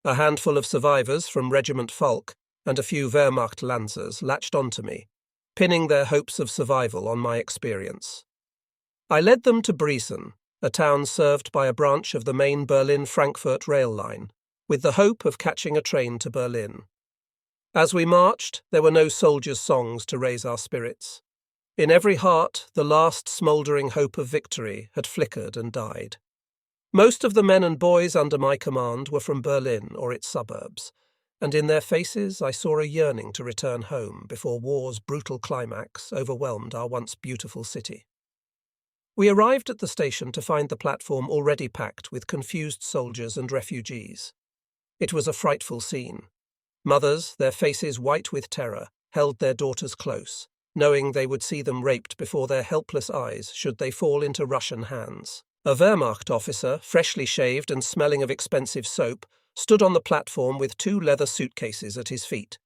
A handful of survivors from Regiment Falk and a few Wehrmacht Lancers latched onto me, pinning their hopes of survival on my experience. I led them to Briesen, a town served by a branch of the main Berlin-Frankfurt rail line, with the hope of catching a train to Berlin. As we marched, there were no soldiers' songs to raise our spirits. In every heart, the last smouldering hope of victory had flickered and died. Most of the men and boys under my command were from Berlin or its suburbs, and in their faces I saw a yearning to return home before war's brutal climax overwhelmed our once beautiful city. We arrived at the station to find the platform already packed with confused soldiers and refugees. It was a frightful scene. Mothers, their faces white with terror, held their daughters close, knowing they would see them raped before their helpless eyes should they fall into Russian hands. A Wehrmacht officer, freshly shaved and smelling of expensive soap, stood on the platform with 2 leather suitcases at his feet.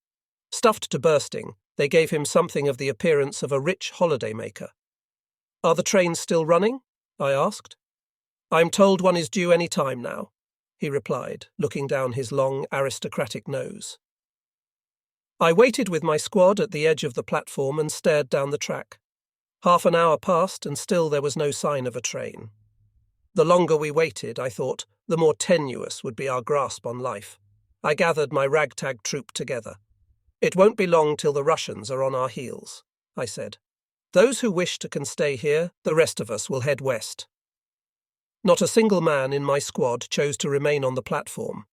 Stuffed to bursting, they gave him something of the appearance of a rich holidaymaker. "Are the trains still running?" I asked. "I'm told one is due any time now," he replied, looking down his long, aristocratic nose. I waited with my squad at the edge of the platform and stared down the track. Half an hour passed and still there was no sign of a train. The longer we waited, I thought, the more tenuous would be our grasp on life. I gathered my ragtag troop together. "It won't be long till the Russians are on our heels," I said. "Those who wish can stay here, the rest of us will head west." Not a single man in my squad chose to remain on the platform.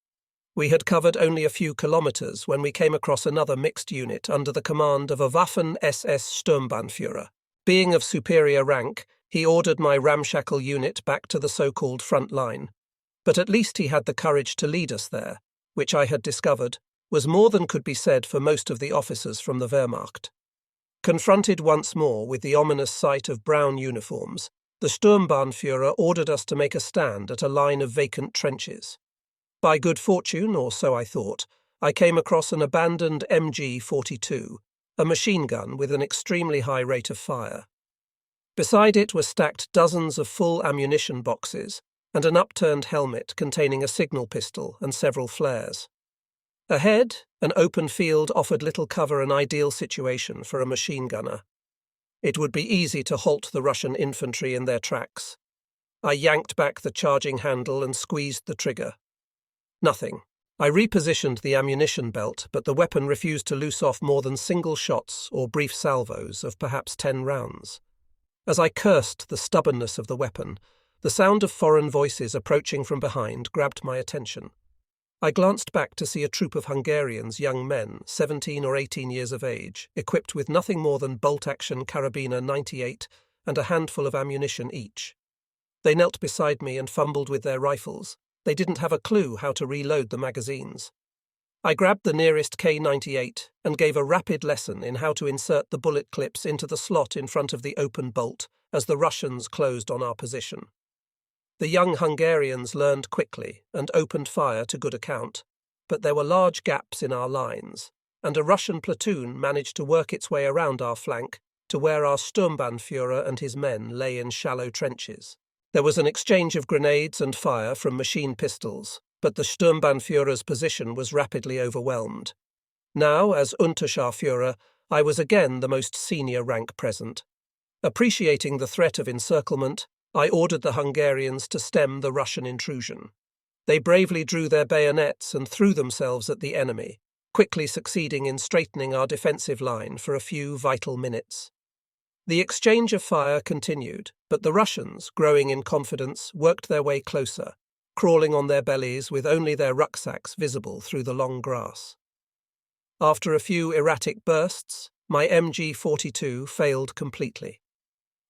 We had covered only a few kilometers when we came across another mixed unit under the command of a Waffen-SS Sturmbannführer. Being of superior rank, he ordered my ramshackle unit back to the so-called front line. But at least he had the courage to lead us there, which I had discovered was more than could be said for most of the officers from the Wehrmacht. Confronted once more with the ominous sight of brown uniforms, the Sturmbannführer ordered us to make a stand at a line of vacant trenches. By good fortune, or so I thought, I came across an abandoned MG-42, a machine gun with an extremely high rate of fire. Beside it were stacked dozens of full ammunition boxes and an upturned helmet containing a signal pistol and several flares. Ahead, an open field offered little cover, an ideal situation for a machine gunner. It would be easy to halt the Russian infantry in their tracks. I yanked back the charging handle and squeezed the trigger. Nothing. I repositioned the ammunition belt, but the weapon refused to loose off more than single shots or brief salvos of perhaps 10 rounds. As I cursed the stubbornness of the weapon, the sound of foreign voices approaching from behind grabbed my attention. I glanced back to see a troop of Hungarians, young men, 17 or 18 years of age, equipped with nothing more than bolt-action carabiner 98 and a handful of ammunition each. They knelt beside me and fumbled with their rifles. They didn't have a clue how to reload the magazines. I grabbed the nearest K98 and gave a rapid lesson in how to insert the bullet clips into the slot in front of the open bolt as the Russians closed on our position. The young Hungarians learned quickly and opened fire to good account, but there were large gaps in our lines, and a Russian platoon managed to work its way around our flank to where our Sturmbannführer and his men lay in shallow trenches. There was an exchange of grenades and fire from machine pistols, but the Sturmbannführer's position was rapidly overwhelmed. Now, as Unterscharführer, I was again the most senior rank present. Appreciating the threat of encirclement, I ordered the Hungarians to stem the Russian intrusion. They bravely drew their bayonets and threw themselves at the enemy, quickly succeeding in straightening our defensive line for a few vital minutes. The exchange of fire continued, but the Russians, growing in confidence, worked their way closer, crawling on their bellies with only their rucksacks visible through the long grass. After a few erratic bursts, my MG-42 failed completely.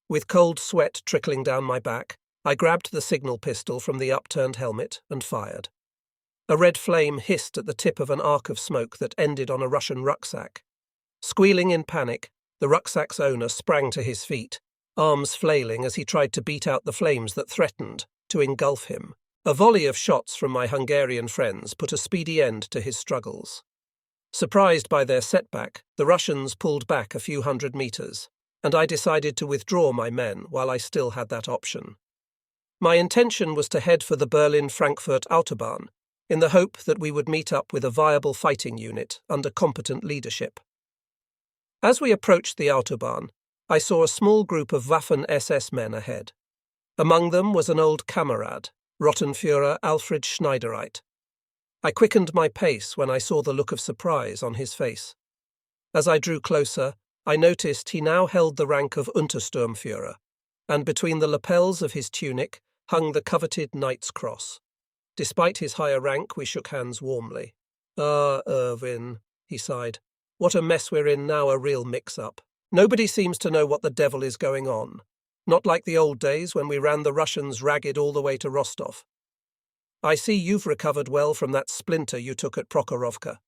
With cold sweat trickling down my back, I grabbed the signal pistol from the upturned helmet and fired. A red flame hissed at the tip of an arc of smoke that ended on a Russian rucksack. Squealing in panic, the rucksack's owner sprang to his feet, arms flailing as he tried to beat out the flames that threatened to engulf him. A volley of shots from my Hungarian friends put a speedy end to his struggles. Surprised by their setback, the Russians pulled back a few hundred meters, and I decided to withdraw my men while I still had that option. My intention was to head for the Berlin-Frankfurt Autobahn, in the hope that we would meet up with a viable fighting unit under competent leadership. As we approached the Autobahn, I saw a small group of Waffen-SS men ahead. Among them was an old Kamerad, Rottenführer Alfred Schneidereit. I quickened my pace when I saw the look of surprise on his face. As I drew closer, I noticed he now held the rank of Untersturmführer, and between the lapels of his tunic hung the coveted Knight's Cross. Despite his higher rank, we shook hands warmly. "Ah, Irwin," he sighed. "What a mess we're in now, a real mix-up. Nobody seems to know what the devil is going on. Not like the old days when we ran the Russians ragged all the way to Rostov. I see you've recovered well from that splinter you took at Prokhorovka."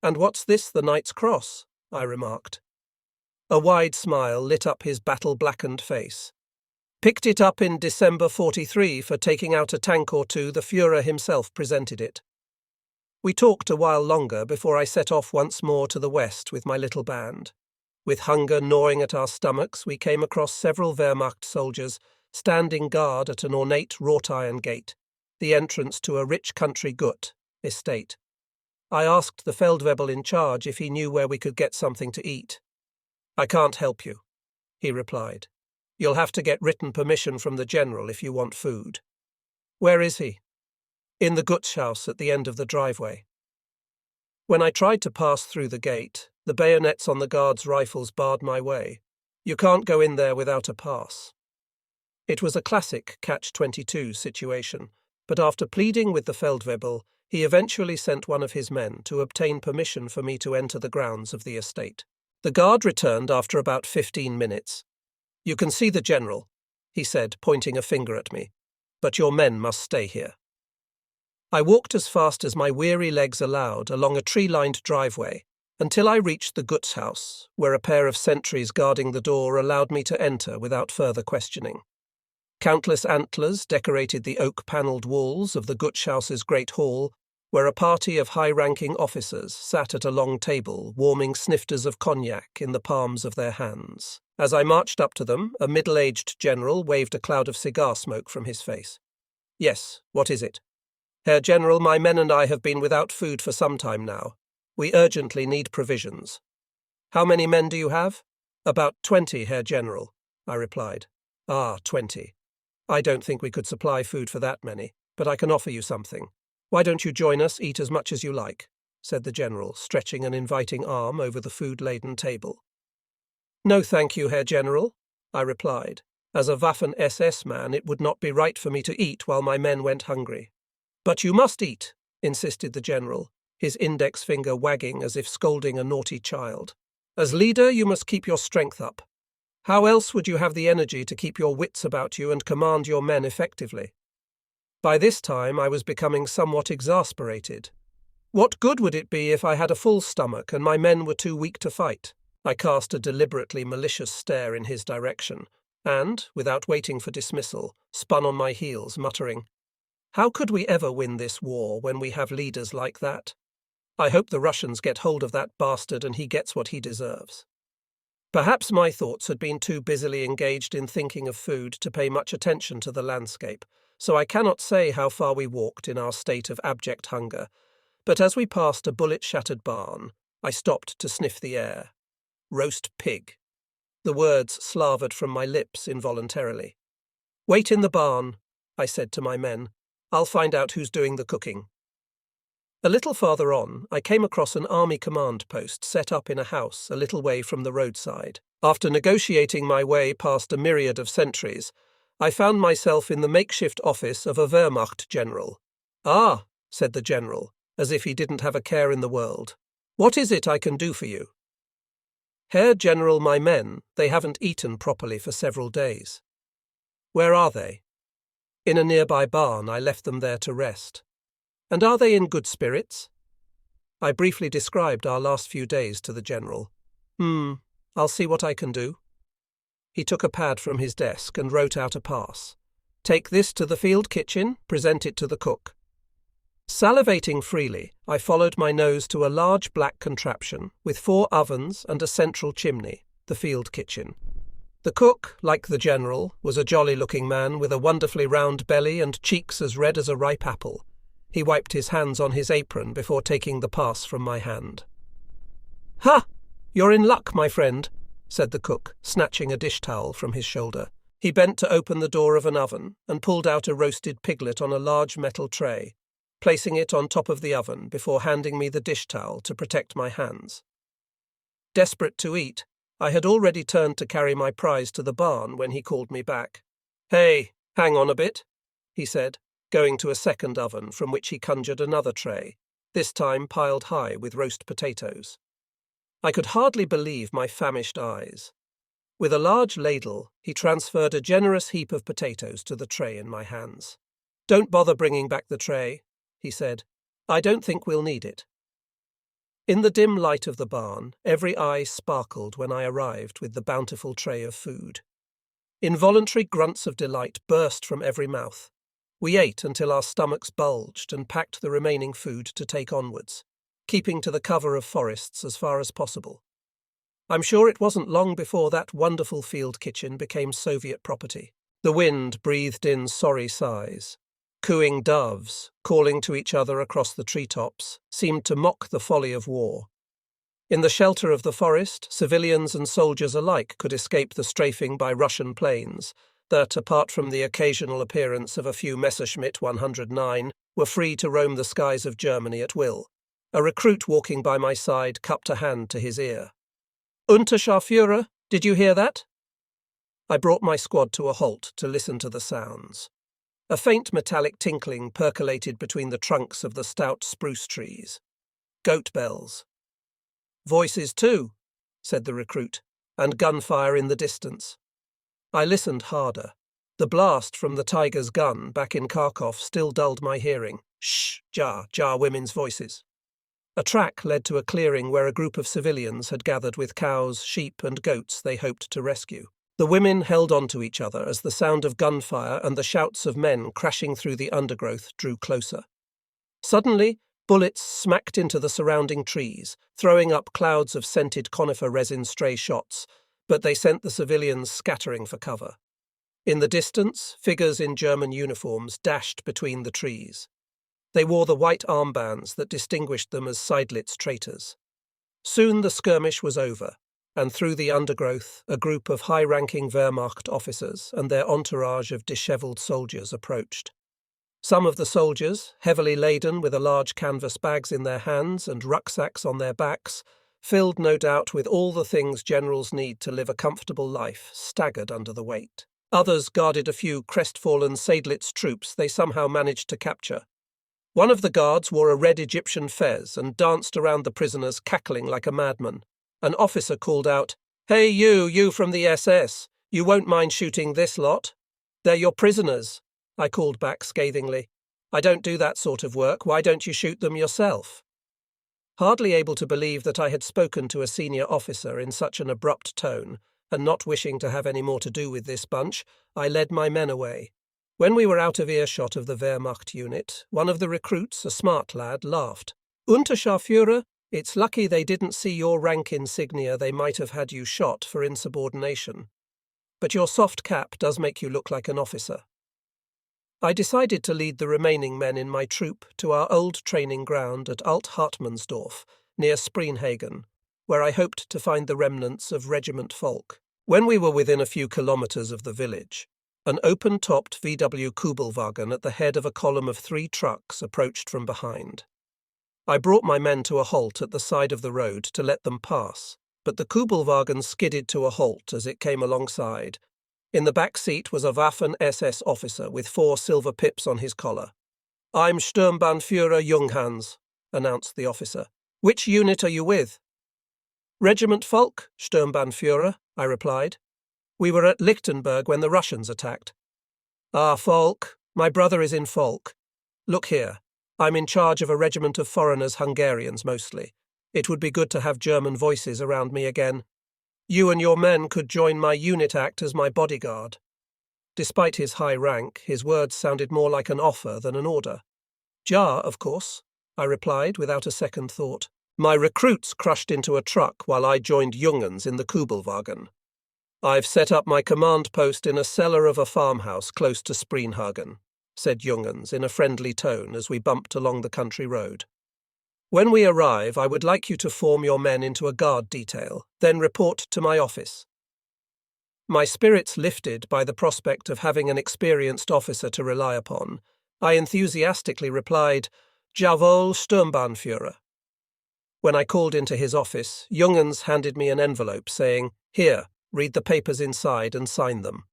"And what's this, the Knight's Cross?" I remarked. A wide smile lit up his battle-blackened face. "Picked it up in December 43 for taking out a tank or two. The Führer himself presented it." We talked a while longer before I set off once more to the west with my little band. With hunger gnawing at our stomachs, we came across several Wehrmacht soldiers standing guard at an ornate wrought-iron gate, the entrance to a rich country gut estate. I asked the Feldwebel in charge if he knew where we could get something to eat. "I can't help you," he replied. "You'll have to get written permission from the general if you want food." "Where is he?" "In the Gutshaus at the end of the driveway." When I tried to pass through the gate, the bayonets on the guards' rifles barred my way. You can't go in there without a pass. It was a classic catch-22 situation, but after pleading with the Feldwebel, he eventually sent one of his men to obtain permission for me to enter the grounds of the estate. The guard returned after about 15 minutes. "You can see the general," he said, pointing a finger at me, "but your men must stay here." I walked as fast as my weary legs allowed along a tree-lined driveway until I reached the Gutshaus, where a pair of sentries guarding the door allowed me to enter without further questioning. Countless antlers decorated the oak-panelled walls of the Gutshaus's great hall, where a party of high-ranking officers sat at a long table warming snifters of cognac in the palms of their hands. As I marched up to them, a middle-aged general waved a cloud of cigar smoke from his face. "Yes, what is it?" "Herr General, my men and I have been without food for some time now. We urgently need provisions." "How many men do you have?" "About 20, Herr General," I replied. "Ah, 20. I don't think we could supply food for that many, but I can offer you something. Why don't you join us, eat as much as you like?" said the general, stretching an inviting arm over the food-laden table. "No, thank you, Herr General," I replied. As a Waffen-SS man, it would not be right for me to eat while my men went hungry. "But you must eat," insisted the general, his index finger wagging as if scolding a naughty child. "As leader, you must keep your strength up. How else would you have the energy to keep your wits about you and command your men effectively?" By this time I was becoming somewhat exasperated. What good would it be if I had a full stomach and my men were too weak to fight? I cast a deliberately malicious stare in his direction, and, without waiting for dismissal, spun on my heels, muttering, "How could we ever win this war when we have leaders like that? I hope the Russians get hold of that bastard and he gets what he deserves." Perhaps my thoughts had been too busily engaged in thinking of food to pay much attention to the landscape, so I cannot say how far we walked in our state of abject hunger, but as we passed a bullet-shattered barn, I stopped to sniff the air. Roast pig. The words slavered from my lips involuntarily. "Wait in the barn," I said to my men. "I'll find out who's doing the cooking." A little farther on, I came across an army command post set up in a house a little way from the roadside. After negotiating my way past a myriad of sentries, I found myself in the makeshift office of a Wehrmacht general. "Ah," said the general, as if he didn't have a care in the world. "What is it I can do for you?" "Herr General, my men, they haven't eaten properly for several days." "Where are they?" "In a nearby barn. I left them there to rest." "And are they in good spirits?" I briefly described our last few days to the general. I'll see what I can do." He took a pad from his desk and wrote out a pass. "Take this to the field kitchen, present it to the cook." Salivating freely, I followed my nose to a large black contraption with 4 ovens and a central chimney, the field kitchen. The cook, like the general, was a jolly-looking man with a wonderfully round belly and cheeks as red as a ripe apple. He wiped his hands on his apron before taking the pass from my hand. "Ha! You're in luck, my friend," said the cook, snatching a dish towel from his shoulder. He bent to open the door of an oven and pulled out a roasted piglet on a large metal tray, placing it on top of the oven before handing me the dish towel to protect my hands. Desperate to eat, I had already turned to carry my prize to the barn when he called me back. "Hey, hang on a bit," he said, going to a second oven from which he conjured another tray, this time piled high with roast potatoes. I could hardly believe my famished eyes. With a large ladle, he transferred a generous heap of potatoes to the tray in my hands. "Don't bother bringing back the tray," he said. "I don't think we'll need it." In the dim light of the barn, every eye sparkled when I arrived with the bountiful tray of food. Involuntary grunts of delight burst from every mouth. We ate until our stomachs bulged and packed the remaining food to take onwards, keeping to the cover of forests as far as possible. I'm sure it wasn't long before that wonderful field kitchen became Soviet property. The wind breathed in sorry sighs. Cooing doves, calling to each other across the treetops, seemed to mock the folly of war. In the shelter of the forest, civilians and soldiers alike could escape the strafing by Russian planes that, apart from the occasional appearance of a few Messerschmitt 109, were free to roam the skies of Germany at will. A recruit walking by my side cupped a hand to his ear. "Unterscharführer, did you hear that?" I brought my squad to a halt to listen to the sounds. A faint metallic tinkling percolated between the trunks of the stout spruce trees. Goat bells. "Voices too," said the recruit, "and gunfire in the distance." I listened harder. The blast from the Tiger's gun back in Kharkov still dulled my hearing. Shh, jar women's voices. A track led to a clearing where a group of civilians had gathered with cows, sheep, and goats they hoped to rescue. The women held on to each other as the sound of gunfire and the shouts of men crashing through the undergrowth drew closer. Suddenly, bullets smacked into the surrounding trees, throwing up clouds of scented conifer resin stray shots, but they sent the civilians scattering for cover. In the distance, figures in German uniforms dashed between the trees. They wore the white armbands that distinguished them as Seydlitz traitors. Soon the skirmish was over, and through the undergrowth, a group of high-ranking Wehrmacht officers and their entourage of dishevelled soldiers approached. Some of the soldiers, heavily laden with large canvas bags in their hands and rucksacks on their backs, filled no doubt with all the things generals need to live a comfortable life, staggered under the weight. Others guarded a few crestfallen Seydlitz troops they somehow managed to capture. One of the guards wore a red Egyptian fez and danced around the prisoners, cackling like a madman. An officer called out, "Hey you from the SS, you won't mind shooting this lot? They're your prisoners," I called back scathingly. "I don't do that sort of work, why don't you shoot them yourself?" Hardly able to believe that I had spoken to a senior officer in such an abrupt tone, and not wishing to have any more to do with this bunch, I led my men away. When we were out of earshot of the Wehrmacht unit, one of the recruits, a smart lad, laughed. "Unterscharführer, it's lucky they didn't see your rank insignia, they might have had you shot for insubordination. But your soft cap does make you look like an officer." I decided to lead the remaining men in my troop to our old training ground at Alt-Hartmannsdorf, near Spreenhagen, where I hoped to find the remnants of Regiment Volk. When we were within a few kilometres of the village, an open-topped VW Kubelwagen at the head of a column of 3 trucks approached from behind. I brought my men to a halt at the side of the road to let them pass, but the Kubelwagen skidded to a halt as it came alongside. In the back seat was a Waffen-SS officer with 4 silver pips on his collar. "I'm Sturmbannführer Junghans," announced the officer. "Which unit are you with?" "Regiment Volk, Sturmbannführer," I replied. "We were at Lichtenberg when the Russians attacked." "Ah, Volk. My brother is in Volk. Look here. I'm in charge of a regiment of foreigners, Hungarians mostly. It would be good to have German voices around me again. You and your men could join my unit, act as my bodyguard." Despite his high rank, his words sounded more like an offer than an order. "Jar, of course," I replied without a second thought. "My recruits crushed into a truck while I joined Jungens in the Kubelwagen. I've set up my command post in a cellar of a farmhouse close to Spreenhagen. said Jungens in a friendly tone as we bumped along the country road. "When we arrive, I would like you to form your men into a guard detail, then report to my office." My spirits lifted by the prospect of having an experienced officer to rely upon, I enthusiastically replied, "Jawohl, Sturmbannführer." When I called into his office, Jungens handed me an envelope saying, "Here, read the papers inside and sign them."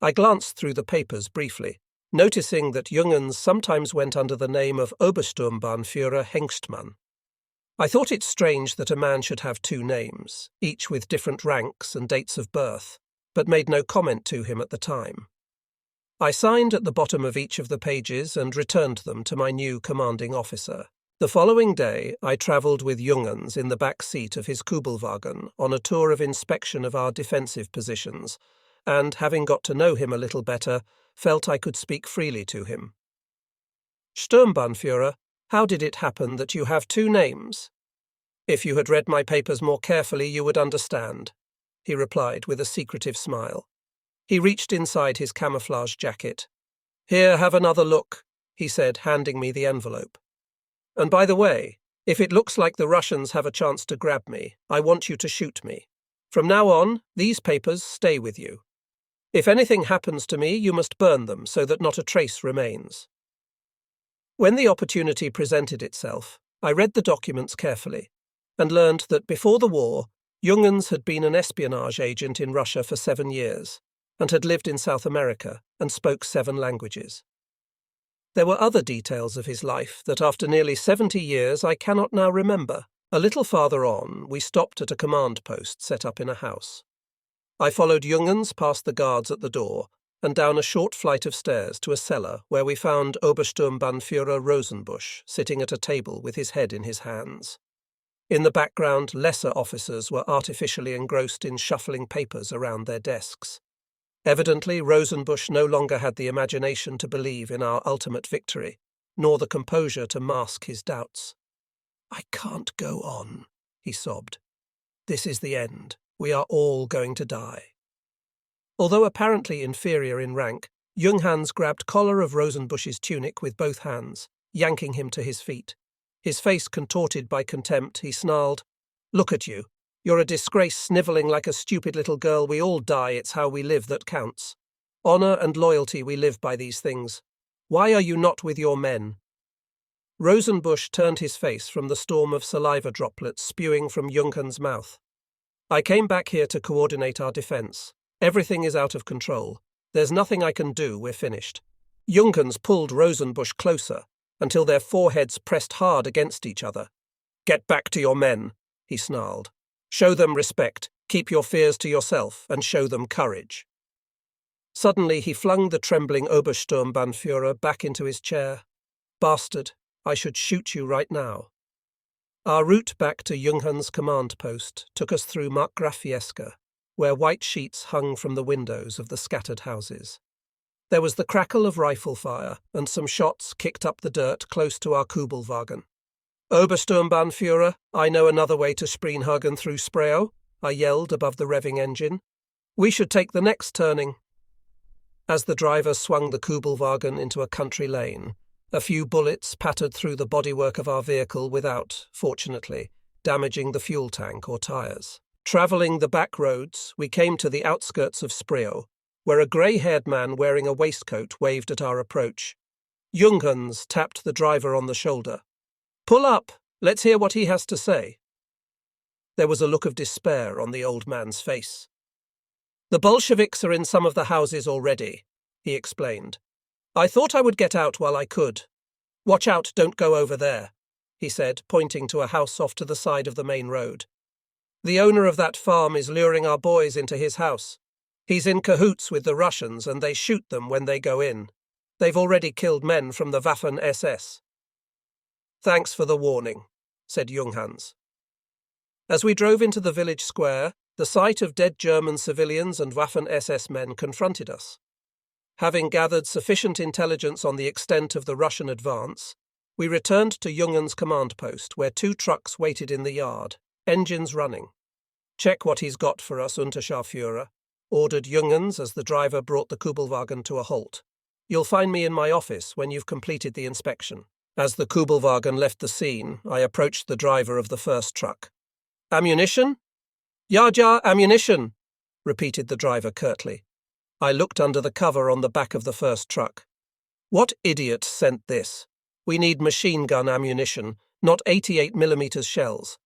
I glanced through the papers briefly, noticing that Jungens sometimes went under the name of Obersturmbannführer Hengstmann. I thought it strange that a man should have two names, each with different ranks and dates of birth, but made no comment to him at the time. I signed at the bottom of each of the pages and returned them to my new commanding officer. The following day, I travelled with Jungens in the back seat of his Kubelwagen on a tour of inspection of our defensive positions, and, having got to know him a little better, felt I could speak freely to him. "Sturmbannführer, how did it happen that you have two names?" "If you had read my papers more carefully, you would understand," he replied with a secretive smile. He reached inside his camouflage jacket. "Here, have another look," he said, handing me the envelope. "And by the way, if it looks like the Russians have a chance to grab me, I want you to shoot me. From now on, these papers stay with you. If anything happens to me, you must burn them so that not a trace remains." When the opportunity presented itself, I read the documents carefully and learned that before the war, Jungens had been an espionage agent in Russia for 7 years and had lived in South America and spoke 7 languages. There were other details of his life that after nearly 70 years I cannot now remember. A little farther on, we stopped at a command post set up in a house. I followed Jungens past the guards at the door and down a short flight of stairs to a cellar where we found Obersturmbannführer Rosenbusch sitting at a table with his head in his hands. In the background, lesser officers were artificially engrossed in shuffling papers around their desks. Evidently, Rosenbusch no longer had the imagination to believe in our ultimate victory, nor the composure to mask his doubts. "I can't go on," he sobbed. "This is the end. We are all going to die." Although apparently inferior in rank, Junghans grabbed collar of Rosenbusch's tunic with both hands, yanking him to his feet. His face contorted by contempt, he snarled, "Look at you. You're a disgrace, snivelling like a stupid little girl. We all die, it's how we live that counts. Honour and loyalty, we live by these things. Why are you not with your men?" Rosenbusch turned his face from the storm of saliva droplets spewing from Junghans' mouth. "I came back here to coordinate our defence. Everything is out of control. There's nothing I can do, we're finished." Junghans pulled Rosenbusch closer until their foreheads pressed hard against each other. "Get back to your men," he snarled. "Show them respect, keep your fears to yourself, and show them courage." Suddenly he flung the trembling Obersturmbannführer back into his chair. "Bastard, I should shoot you right now." Our route back to Junghans' command post took us through Markgrafieska, where white sheets hung from the windows of the scattered houses. There was the crackle of rifle fire, and some shots kicked up the dirt close to our Kubelwagen. "Obersturmbannführer, I know another way to Spreenhagen through Spreo," I yelled above the revving engine. "We should take the next turning." As the driver swung the Kubelwagen into a country lane, a few bullets pattered through the bodywork of our vehicle without, fortunately, damaging the fuel tank or tyres. Travelling the back roads, we came to the outskirts of Spreo, where a grey-haired man wearing a waistcoat waved at our approach. Junghans tapped the driver on the shoulder. "Pull up, let's hear what he has to say." There was a look of despair on the old man's face. "The Bolsheviks are in some of the houses already," he explained. "I thought I would get out while I could. Watch out, don't go over there," he said, pointing to a house off to the side of the main road. "The owner of that farm is luring our boys into his house. He's in cahoots with the Russians and they shoot them when they go in. They've already killed men from the Waffen-SS. "Thanks for the warning," said Junghans. As we drove into the village square, the sight of dead German civilians and Waffen-SS men confronted us. Having gathered sufficient intelligence on the extent of the Russian advance, we returned to Junghans' command post, where 2 trucks waited in the yard, engines running. "Check what he's got for us, Unterscharführer," ordered Junghans as the driver brought the Kubelwagen to a halt. You'll find me in my office when you've completed the inspection. As the Kubelwagen left the scene, I approached the driver of the first truck. Ammunition? Ja, ammunition, repeated the driver curtly. I looked under the cover on the back of the first truck. What idiot sent this? We need machine gun ammunition, not 88mm shells.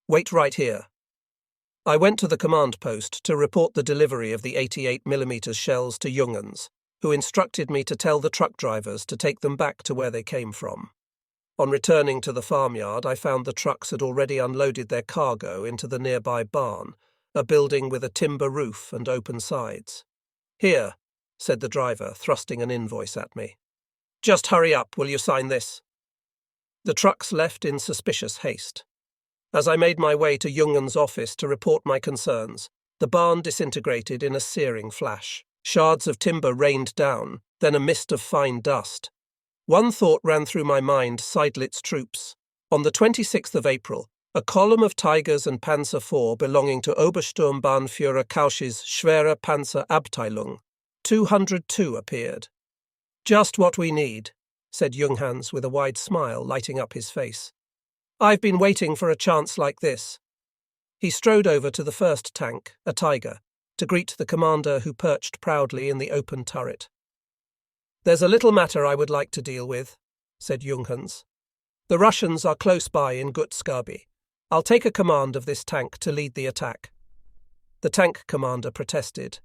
Wait right here. I went to the command post to report the delivery of the 88mm shells to Jungens, who instructed me to tell the truck drivers to take them back to where they came from. On returning to the farmyard, I found the trucks had already unloaded their cargo into the nearby barn, a building with a timber roof and open sides. Here, said the driver, thrusting an invoice at me. Just hurry up, will you sign this? The trucks left in suspicious haste. As I made my way to Jungens' office to report my concerns, the barn disintegrated in a searing flash. Shards of timber rained down, then a mist of fine dust. One thought ran through my mind: Seydlitz troops. On the 26th of April, a column of Tigers and Panzer IV belonging to Obersturmbannführer Kausch's Schwere Panzer Abteilung, 202, appeared. Just what we need, said Junghans with a wide smile lighting up his face. I've been waiting for a chance like this. He strode over to the first tank, a Tiger, to greet the commander who perched proudly in the open turret. There's a little matter I would like to deal with, said Junghans. The Russians are close by in Gutskabi. I'll take a command of this tank to lead the attack. The tank commander protested.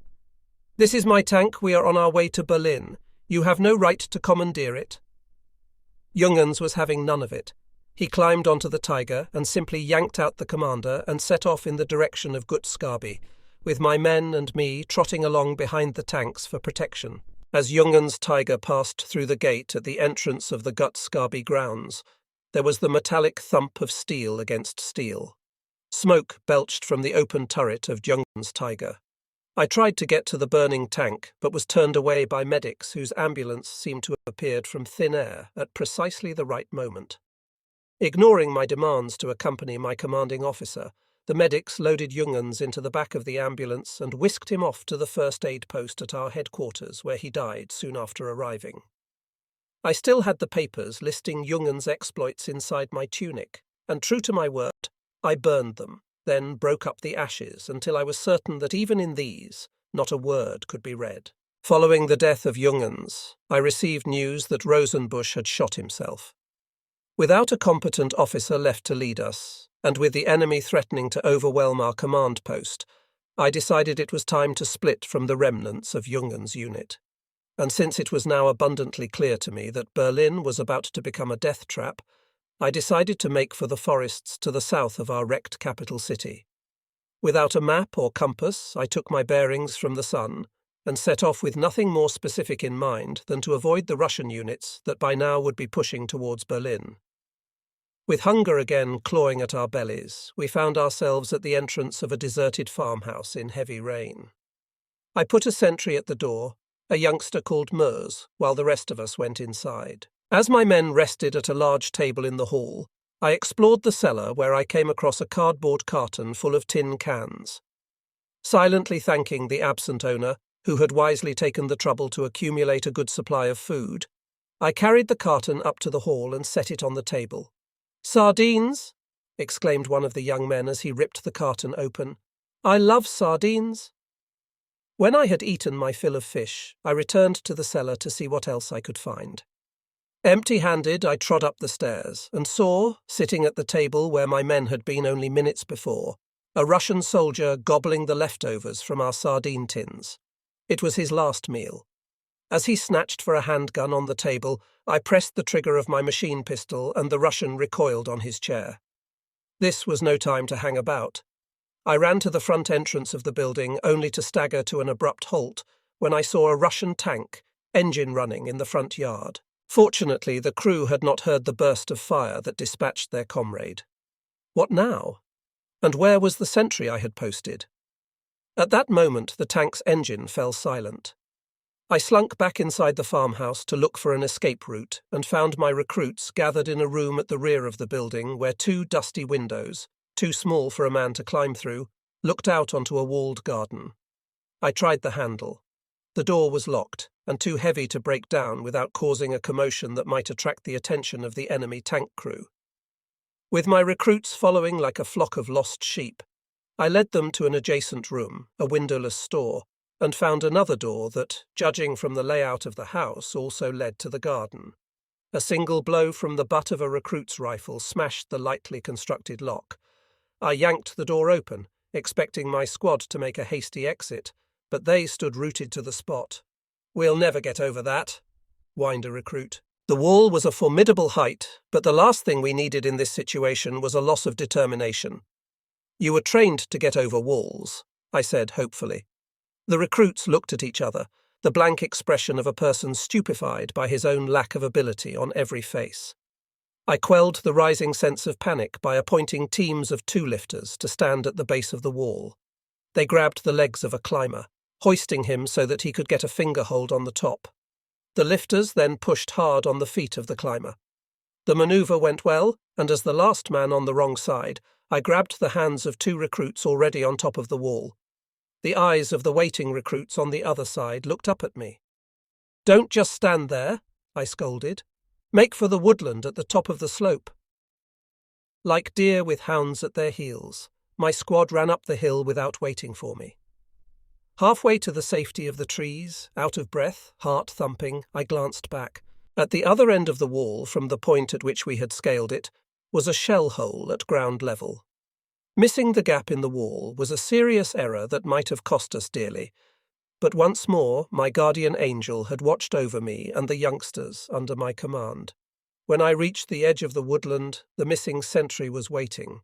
This is my tank. We are on our way to Berlin. You have no right to commandeer it. Junghans was having none of it. He climbed onto the Tiger and simply yanked out the commander and set off in the direction of Gutskabi, with my men and me trotting along behind the tanks for protection. As Junghans' Tiger passed through the gate at the entrance of the Gutskabi grounds, there was the metallic thump of steel against steel. Smoke belched from the open turret of Junghans' Tiger. I tried to get to the burning tank, but was turned away by medics whose ambulance seemed to have appeared from thin air at precisely the right moment. Ignoring my demands to accompany my commanding officer, the medics loaded Junghans into the back of the ambulance and whisked him off to the first aid post at our headquarters, where he died soon after arriving. I still had the papers listing Junghans' exploits inside my tunic, and true to my word, I burned them, then broke up the ashes until I was certain that even in these, not a word could be read. Following the death of Junghans, I received news that Rosenbusch had shot himself. Without a competent officer left to lead us, and with the enemy threatening to overwhelm our command post, I decided it was time to split from the remnants of Junghans' unit. And since it was now abundantly clear to me that Berlin was about to become a death trap, I decided to make for the forests to the south of our wrecked capital city. Without a map or compass, I took my bearings from the sun and set off with nothing more specific in mind than to avoid the Russian units that by now would be pushing towards Berlin. With hunger again clawing at our bellies, we found ourselves at the entrance of a deserted farmhouse in heavy rain. I put a sentry at the door, a youngster called Memoirs, while the rest of us went inside. As my men rested at a large table in the hall, I explored the cellar where I came across a cardboard carton full of tin cans. Silently thanking the absent owner, who had wisely taken the trouble to accumulate a good supply of food, I carried the carton up to the hall and set it on the table. "Sardines!" exclaimed one of the young men as he ripped the carton open. "I love sardines!" When I had eaten my fill of fish, I returned to the cellar to see what else I could find. Empty-handed, I trod up the stairs and saw, sitting at the table where my men had been only minutes before, a Russian soldier gobbling the leftovers from our sardine tins. It was his last meal. As he snatched for a handgun on the table, I pressed the trigger of my machine pistol and the Russian recoiled on his chair. This was no time to hang about. I ran to the front entrance of the building only to stagger to an abrupt halt when I saw a Russian tank, engine running, in the front yard. Fortunately, the crew had not heard the burst of fire that dispatched their comrade. What now? And where was the sentry I had posted? At that moment, the tank's engine fell silent. I slunk back inside the farmhouse to look for an escape route and found my recruits gathered in a room at the rear of the building where two dusty windows, too small for a man to climb through, looked out onto a walled garden. I tried the handle. The door was locked, and too heavy to break down without causing a commotion that might attract the attention of the enemy tank crew. With my recruits following like a flock of lost sheep, I led them to an adjacent room, a windowless store, and found another door that, judging from the layout of the house, also led to the garden. A single blow from the butt of a recruit's rifle smashed the lightly constructed lock. I yanked the door open, expecting my squad to make a hasty exit, but they stood rooted to the spot. "We'll never get over that," whined a recruit. The wall was a formidable height, but the last thing we needed in this situation was a loss of determination. "You were trained to get over walls," I said hopefully. The recruits looked at each other, the blank expression of a person stupefied by his own lack of ability on every face. I quelled the rising sense of panic by appointing teams of 2 lifters to stand at the base of the wall. They grabbed the legs of a climber, hoisting him so that he could get a finger hold on the top. The lifters then pushed hard on the feet of the climber. The maneuver went well, and as the last man on the wrong side, I grabbed the hands of 2 recruits already on top of the wall. The eyes of the waiting recruits on the other side looked up at me. "Don't just stand there," I scolded. "Make for the woodland at the top of the slope." Like deer with hounds at their heels, my squad ran up the hill without waiting for me. Halfway to the safety of the trees, out of breath, heart thumping, I glanced back. At the other end of the wall, from the point at which we had scaled it, was a shell hole at ground level. Missing the gap in the wall was a serious error that might have cost us dearly, but once more my guardian angel had watched over me and the youngsters under my command. When I reached the edge of the woodland, the missing sentry was waiting.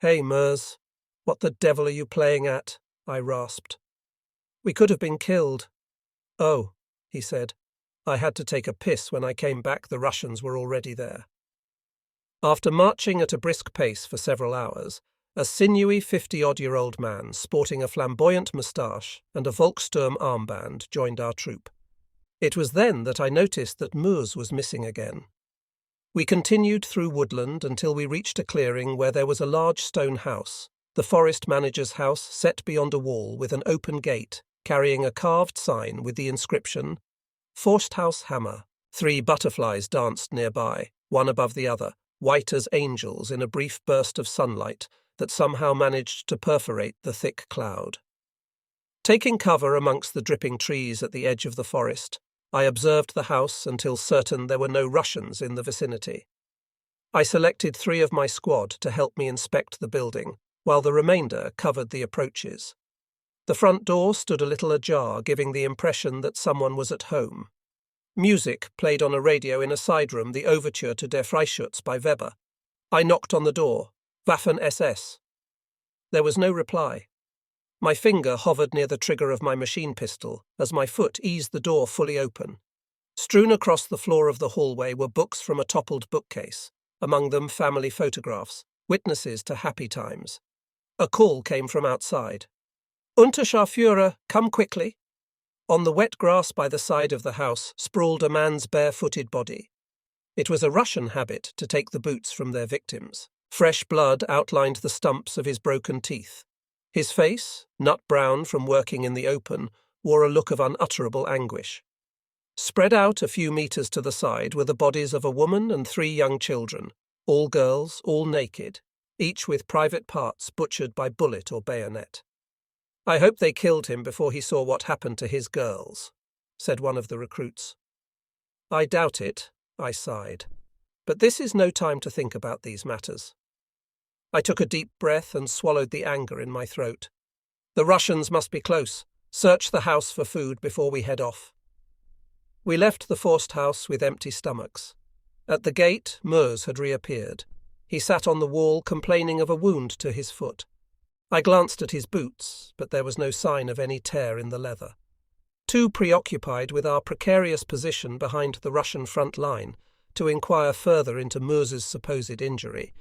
"Hey, Mers, what the devil are you playing at?" I rasped. "We could have been killed." "Oh," he said. "I had to take a piss. When I came back, the Russians were already there." After marching at a brisk pace for several hours, a sinewy 50-odd-year-old man sporting a flamboyant moustache and a Volkssturm armband joined our troop. It was then that I noticed that Mers was missing again. We continued through woodland until we reached a clearing where there was a large stone house, the forest manager's house set beyond a wall with an open gate carrying a carved sign with the inscription, "Forsthaus Hammer." 3 butterflies danced nearby, one above the other, white as angels in a brief burst of sunlight that somehow managed to perforate the thick cloud. Taking cover amongst the dripping trees at the edge of the forest, I observed the house until certain there were no Russians in the vicinity. I selected 3 of my squad to help me inspect the building, while the remainder covered the approaches. The front door stood a little ajar, giving the impression that someone was at home. Music played on a radio in a side room, the overture to Der Freischütz by Weber. I knocked on the door. "Waffen SS." There was no reply. My finger hovered near the trigger of my machine pistol as my foot eased the door fully open. Strewn across the floor of the hallway were books from a toppled bookcase, among them family photographs, witnesses to happy times. A call came from outside. "Unterscharführer, come quickly." On the wet grass by the side of the house sprawled a man's barefooted body. It was a Russian habit to take the boots from their victims. Fresh blood outlined the stumps of his broken teeth. His face, nut brown from working in the open, wore a look of unutterable anguish. Spread out a few meters to the side were the bodies of a woman and 3 young children, all girls, all naked, each with private parts butchered by bullet or bayonet. "I hope they killed him before he saw what happened to his girls," said one of the recruits. "I doubt it," I sighed. "But this is no time to think about these matters." I took a deep breath and swallowed the anger in my throat. "The Russians must be close. Search the house for food before we head off." We left the Forsthaus with empty stomachs. At the gate, Mers had reappeared. He sat on the wall complaining of a wound to his foot. I glanced at his boots, but there was no sign of any tear in the leather. Too preoccupied with our precarious position behind the Russian front line to inquire further into Mers's supposed injury,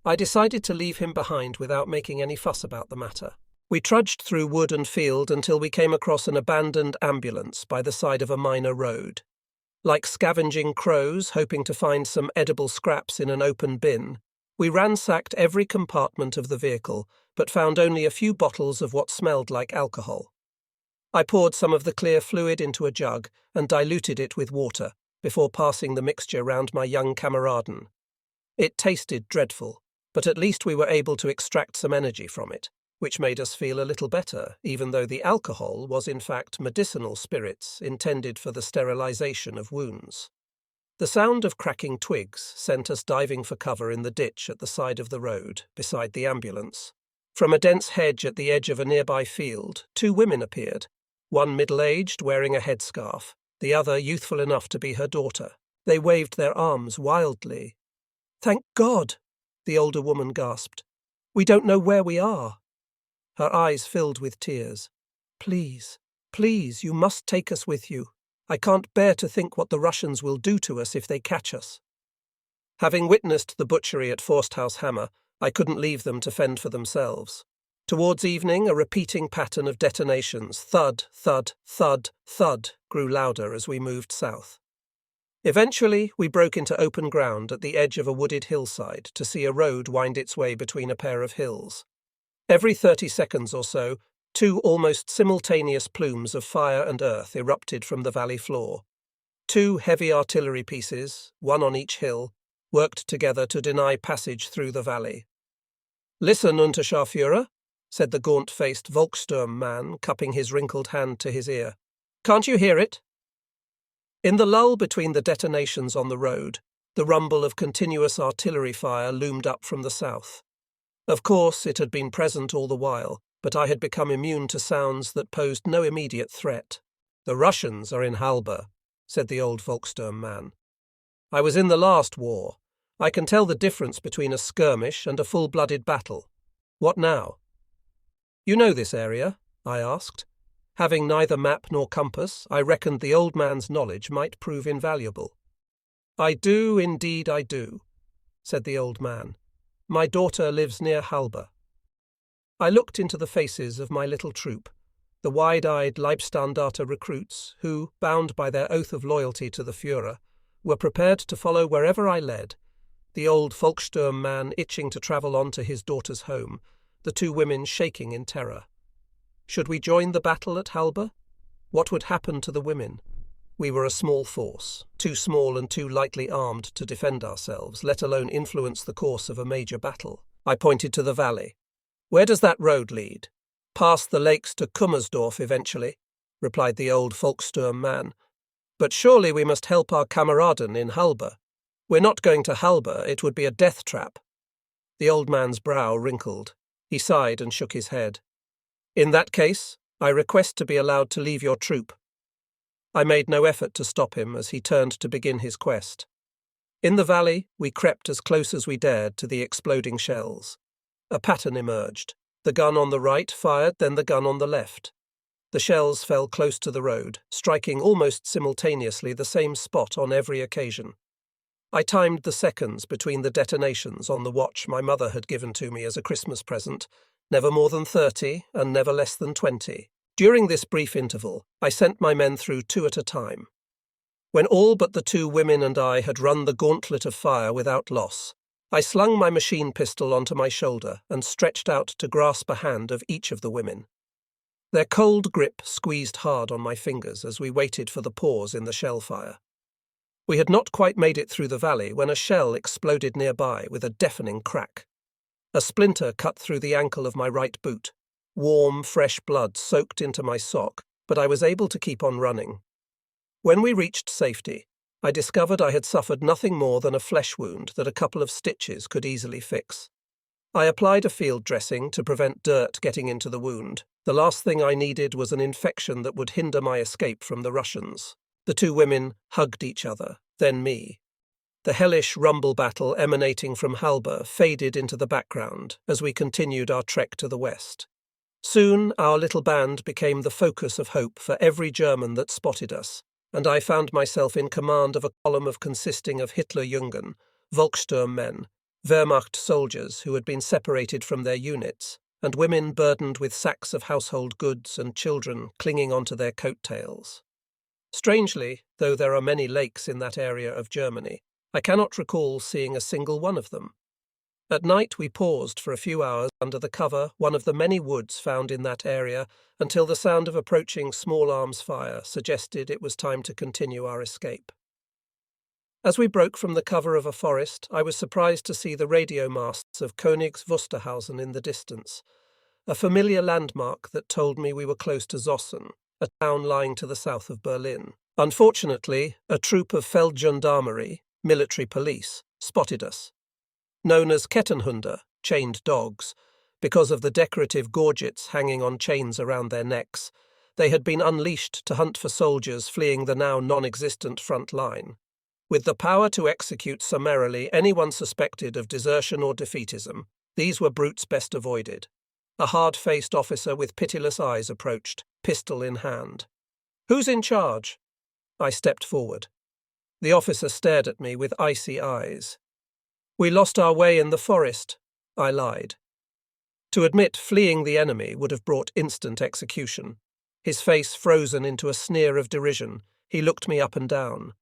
I decided to leave him behind without making any fuss about the matter. We trudged through wood and field until we came across an abandoned ambulance by the side of a minor road. Like scavenging crows hoping to find some edible scraps in an open bin, we ransacked every compartment of the vehicle, but found only a few bottles of what smelled like alcohol. I poured some of the clear fluid into a jug and diluted it with water before passing the mixture round my young kameraden. It tasted dreadful, but at least we were able to extract some energy from it, which made us feel a little better, even though the alcohol was in fact medicinal spirits intended for the sterilization of wounds. The sound of cracking twigs sent us diving for cover in the ditch at the side of the road, beside the ambulance. From a dense hedge at the edge of a nearby field, 2 women appeared, one middle-aged, wearing a headscarf, the other youthful enough to be her daughter. They waved their arms wildly. "Thank God!" the older woman gasped. "We don't know where we are." Her eyes filled with tears. "Please, please, you must take us with you. I can't bear to think what the Russians will do to us if they catch us." Having witnessed the butchery at Forsthaus Hammer, I couldn't leave them to fend for themselves. Towards evening, a repeating pattern of detonations, thud, thud, thud, thud, grew louder as we moved south. Eventually, we broke into open ground at the edge of a wooded hillside to see a road wind its way between a pair of hills. Every 30 seconds or so, 2 almost simultaneous plumes of fire and earth erupted from the valley floor. 2 heavy artillery pieces, one on each hill, worked together to deny passage through the valley. "Listen, Unterscharführer," said the gaunt-faced Volkssturm man, cupping his wrinkled hand to his ear. "Can't you hear it?" In the lull between the detonations on the road, the rumble of continuous artillery fire loomed up from the south. Of course, it had been present all the while, but I had become immune to sounds that posed no immediate threat. "The Russians are in Halbe," said the old Volkssturm man. "I was in the last war. I can tell the difference between a skirmish and a full-blooded battle. What now?" "You know this area?" I asked. Having neither map nor compass, I reckoned the old man's knowledge might prove invaluable. "I do, indeed I do," said the old man. "My daughter lives near Halbe." I looked into the faces of my little troop, the wide-eyed Leibstandarte recruits who, bound by their oath of loyalty to the Führer, were prepared to follow wherever I led, the old Volkssturm man itching to travel on to his daughter's home, the 2 women shaking in terror. Should we join the battle at Halbe? What would happen to the women? We were a small force, too small and too lightly armed to defend ourselves, let alone influence the course of a major battle. I pointed to the valley. "Where does that road lead?" "Past the lakes to Kummersdorf eventually," replied the old Volkssturm man. "But surely we must help our kameraden in Halbe. We're not going to Halbe, it would be a death trap." The old man's brow wrinkled. He sighed and shook his head. "In that case, I request to be allowed to leave your troop." I made no effort to stop him as he turned to begin his quest. In the valley, we crept as close as we dared to the exploding shells. A pattern emerged. The gun on the right fired, then the gun on the left. The shells fell close to the road, striking almost simultaneously the same spot on every occasion. I timed the seconds between the detonations on the watch my mother had given to me as a Christmas present, never more than 30 and never less than 20. During this brief interval, I sent my men through 2 at a time. When all but the 2 women and I had run the gauntlet of fire without loss, I slung my machine pistol onto my shoulder and stretched out to grasp a hand of each of the women. Their cold grip squeezed hard on my fingers as we waited for the pause in the shell fire. We had not quite made it through the valley when a shell exploded nearby with a deafening crack. A splinter cut through the ankle of my right boot. Warm, fresh blood soaked into my sock, but I was able to keep on running. When we reached safety, I discovered I had suffered nothing more than a flesh wound that a couple of stitches could easily fix. I applied a field dressing to prevent dirt getting into the wound. The last thing I needed was an infection that would hinder my escape from the Russians. The 2 women hugged each other, then me. The hellish rumble battle emanating from Halbe faded into the background as we continued our trek to the west. Soon our little band became the focus of hope for every German that spotted us, and I found myself in command of a column consisting of Hitlerjungen, Volkssturm men, Wehrmacht soldiers who had been separated from their units, and women burdened with sacks of household goods and children clinging onto their coat-tails. Strangely, though there are many lakes in that area of Germany, I cannot recall seeing a single one of them. At night we paused for a few hours under the cover one of the many woods found in that area until the sound of approaching small arms fire suggested it was time to continue our escape. As we broke from the cover of a forest, I was surprised to see the radio masts of Königs Wusterhausen in the distance, a familiar landmark that told me we were close to Zossen, a town lying to the south of Berlin. Unfortunately, a troop of Feldgendarmerie, military police, spotted us. Known as Kettenhunde, chained dogs, because of the decorative gorgets hanging on chains around their necks, they had been unleashed to hunt for soldiers fleeing the now non-existent front line. With the power to execute summarily anyone suspected of desertion or defeatism, these were brutes best avoided. A hard-faced officer with pitiless eyes approached, pistol in hand. "Who's in charge?" I stepped forward. The officer stared at me with icy eyes. "We lost our way in the forest," I lied. To admit fleeing the enemy would have brought instant execution. His face frozen into a sneer of derision, he looked me up and down.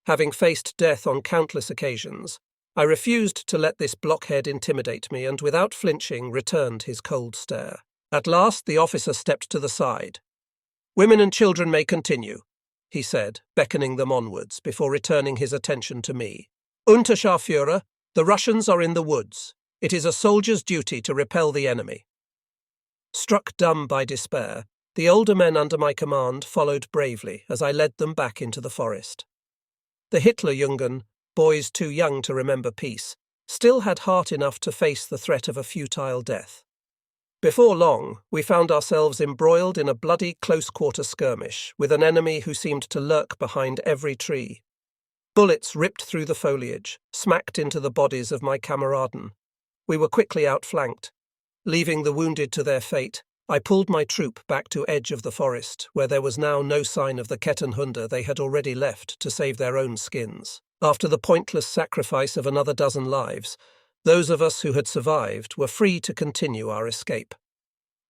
Having faced death on countless occasions, I refused to let this blockhead intimidate me and without flinching returned his cold stare. At last the officer stepped to the side. "Women and children may continue," he said, beckoning them onwards before returning his attention to me. "Unterscharführer, the Russians are in the woods. It is a soldier's duty to repel the enemy." Struck dumb by despair, the older men under my command followed bravely as I led them back into the forest. The Hitlerjungen, boys too young to remember peace, still had heart enough to face the threat of a futile death. Before long, we found ourselves embroiled in a bloody close-quarter skirmish with an enemy who seemed to lurk behind every tree. Bullets ripped through the foliage, smacked into the bodies of my kameraden. We were quickly outflanked. Leaving the wounded to their fate, I pulled my troop back to edge of the forest, where there was now no sign of the Kettenhunde they had already left to save their own skins. After the pointless sacrifice of another dozen lives, those of us who had survived were free to continue our escape.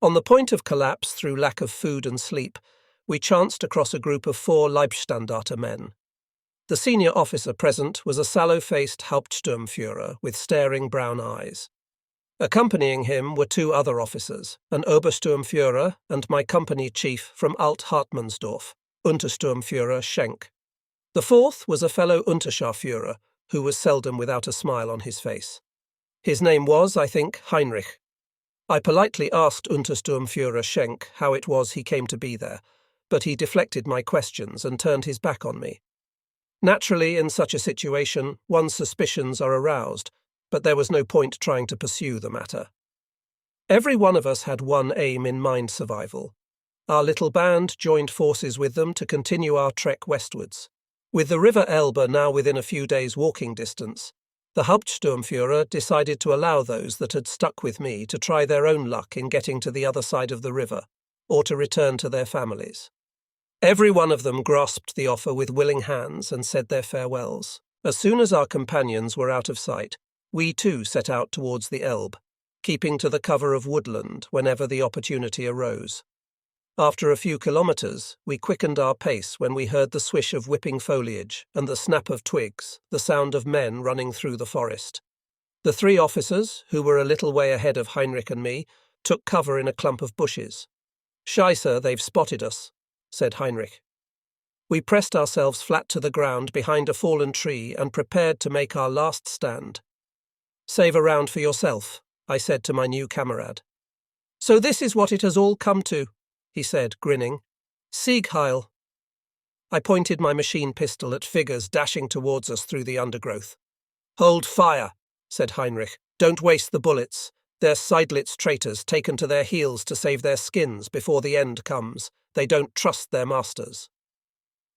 On the point of collapse through lack of food and sleep, we chanced across a group of 4 Leibstandarte men. The senior officer present was a sallow-faced Hauptsturmführer with staring brown eyes. Accompanying him were 2 other officers, an Obersturmführer and my company chief from Alt-Hartmannsdorf, Untersturmführer Schenk. The 4th was a fellow Unterscharführer, who was seldom without a smile on his face. His name was, I think, Heinrich. I politely asked Untersturmführer Schenk how it was he came to be there, but he deflected my questions and turned his back on me. Naturally, in such a situation, one's suspicions are aroused, but there was no point trying to pursue the matter. Every one of us had one aim in mind: survival. Our little band joined forces with them to continue our trek westwards. With the River Elbe now within a few days' walking distance, the Hauptsturmführer decided to allow those that had stuck with me to try their own luck in getting to the other side of the river, or to return to their families. Every one of them grasped the offer with willing hands and said their farewells. As soon as our companions were out of sight, we too set out towards the Elbe, keeping to the cover of woodland whenever the opportunity arose. After a few kilometres, we quickened our pace when we heard the swish of whipping foliage and the snap of twigs, the sound of men running through the forest. The 3 officers, who were a little way ahead of Heinrich and me, took cover in a clump of bushes. "Scheisse, they've spotted us," said Heinrich. We pressed ourselves flat to the ground behind a fallen tree and prepared to make our last stand. "Save a round for yourself," I said to my new comrade. "So this is what it has all come to," he said, grinning. "Sieg Heil." I pointed my machine pistol at figures dashing towards us through the undergrowth. "Hold fire," said Heinrich. "Don't waste the bullets. They're Seidlitz traitors taken to their heels to save their skins before the end comes. They don't trust their masters."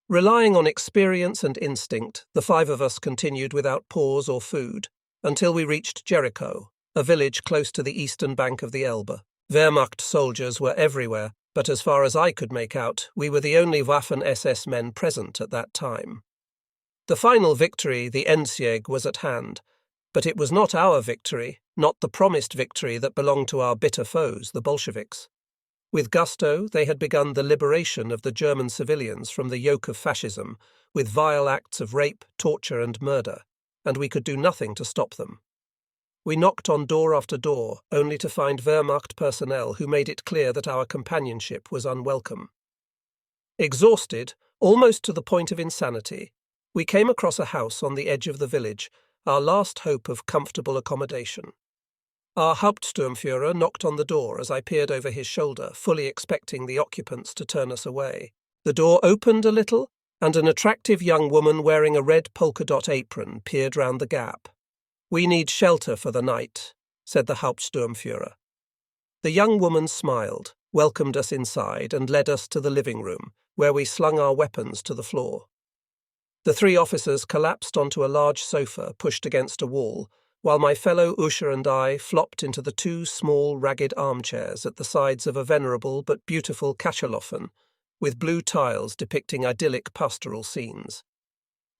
Relying on experience and instinct, the 5 of us continued without pause or food, until we reached Jericho, a village close to the eastern bank of the Elbe. Wehrmacht soldiers were everywhere, but as far as I could make out, we were the only Waffen-SS men present at that time. The final victory, the Endsieg, was at hand, but it was not our victory, not the promised victory that belonged to our bitter foes, the Bolsheviks. With gusto, they had begun the liberation of the German civilians from the yoke of fascism, with vile acts of rape, torture and murder, and we could do nothing to stop them. We knocked on door after door, only to find Wehrmacht personnel who made it clear that our companionship was unwelcome. Exhausted, almost to the point of insanity, we came across a house on the edge of the village, our last hope of comfortable accommodation. Our Hauptsturmführer knocked on the door as I peered over his shoulder, fully expecting the occupants to turn us away. The door opened a little, and an attractive young woman wearing a red polka-dot apron peered round the gap. "We need shelter for the night," said the Hauptsturmführer. The young woman smiled, welcomed us inside, and led us to the living room, where we slung our weapons to the floor. The three officers collapsed onto a large sofa pushed against a wall, while my fellow usher and I flopped into the two small, ragged armchairs at the sides of a venerable but beautiful Kachelofen, with blue tiles depicting idyllic pastoral scenes.